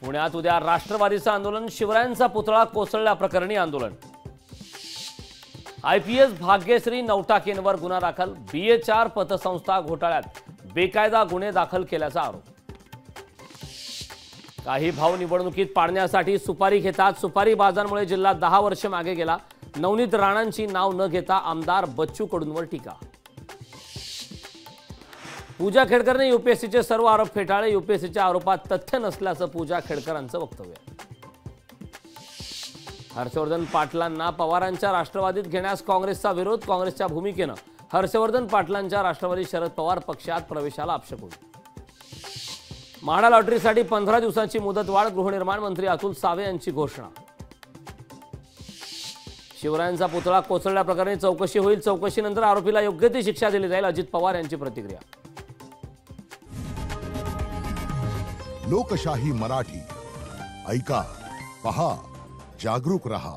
पुण्यात उद्या राष्ट्रवादीचं आंदोलन, शिवरायांचा पुतळा कोसळल्याप्रकरणी आंदोलन। आयपीएस भाग्यश्री नौटाकेंवर गुन्हा दाखल, BA4 पतसंस्था घोटाळ्यात बेकायदा गुन्हे दाखल केल्याचा आरोप। काही भाव निवडणुकीत पाडण्यासाठी सुपारी घेतात, सुपारी बाजांमुळे जिल्हा 10 वर्ष मागे गेला। नवनीत राणांची नाव न घेता आमदार बच्चू कडूंवर टीका। पूजा खेडकरने यूपीएससीचे सर्व आरोप फेटाळले, यूपीएससीच्या आरोपात तथ्य नसल्याचं पूजा खेडकरांचं वक्तव्य। हर्षवर्धन पाटलांना पवारांच्या राष्ट्रवादीत घेण्यास काँग्रेसचा विरोध, काँग्रेसच्या भूमिकेनं हर्षवर्धन पाटलांच्या राष्ट्रवादी शरद पवार पक्षात प्रवेशाला अपशकुन। म्हाडा लॉटरीसाठी 15 दिवसांची मुदतवाढ, गृहनिर्माण मंत्री अतुल सावे यांची घोषणा। शिवरायांचा पुतळा कोसळल्याप्रकरणी चौकशी होईल, चौकशीनंतर आरोपीला योग्य ती शिक्षा दिली जाईल, अजित पवार यांची प्रतिक्रिया। लोकशाही मराठी ऐका, पहा, जागरूक रहा।